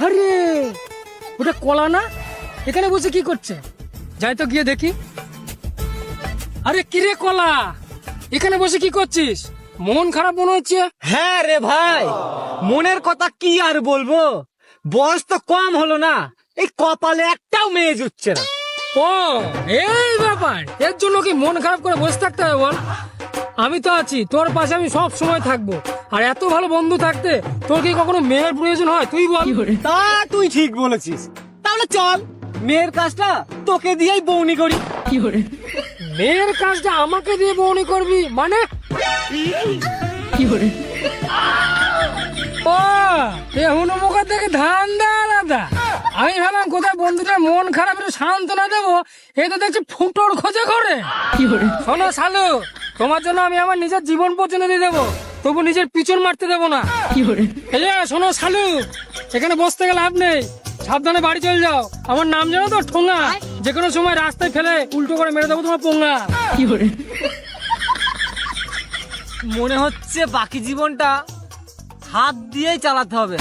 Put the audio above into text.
আরে ওটা কলা না? এখানে বসে কি করছে? যাই তো গিয়ে দেখি। আরে কিরে কলা, এখানে বসে কি করছিস? মন খারাপ মনে হচ্ছে। হ্যাঁ রে ভাই, মনের কথা কি আর বলবো, বয়স তো কম হলো না, এই কপালে একটাও মেয়ে জুটছে না। ও এই ব্যাপার, এর জন্য কি মন খারাপ করে বসে থাকতে হবে বল? আমি তো আছি, তোর পাশে আমি সব সময় থাকবো। আর এত ভালো বন্ধু থাকতে তোর কি কখনো মেয়ের প্রয়োজন হয়? তুই বল। তা তুই ঠিক বলেছিস, তাহলে চল মেয়ের কাজটা তোকে দিয়েই বউনি করি। মেয়ের কাজটা আমাকে দিয়ে বউনি করবি মানে? ও এখন মুখের থেকে ধান দেয় আলাদা। আমি ভাবলাম কোথায় বন্ধুটার মন খারাপ একটু সান্ত্বনা দেবো, এ তো দেখছি ফুটোর খোঁজে করে। শোনো শালু, তোমার জন্য আমি আমার নিজের জীবন পর্যন্ত দিয়ে দেবো, তবু নিজের পিছন মারতে দেবো না। এই যে শোনো শালু, এখানে বসতে গেলে লাভ নেই, সাবধানে বাড়ি চলে যাও। আমার নাম জানো তো? ঠোঙা। যে কোনো সময় রাস্তায় ফেলে উল্টো করে মেরে দেবো তোমার পোঙা। মনে হচ্ছে বাকি জীবনটা হাত দিয়েই চালাতে হবে।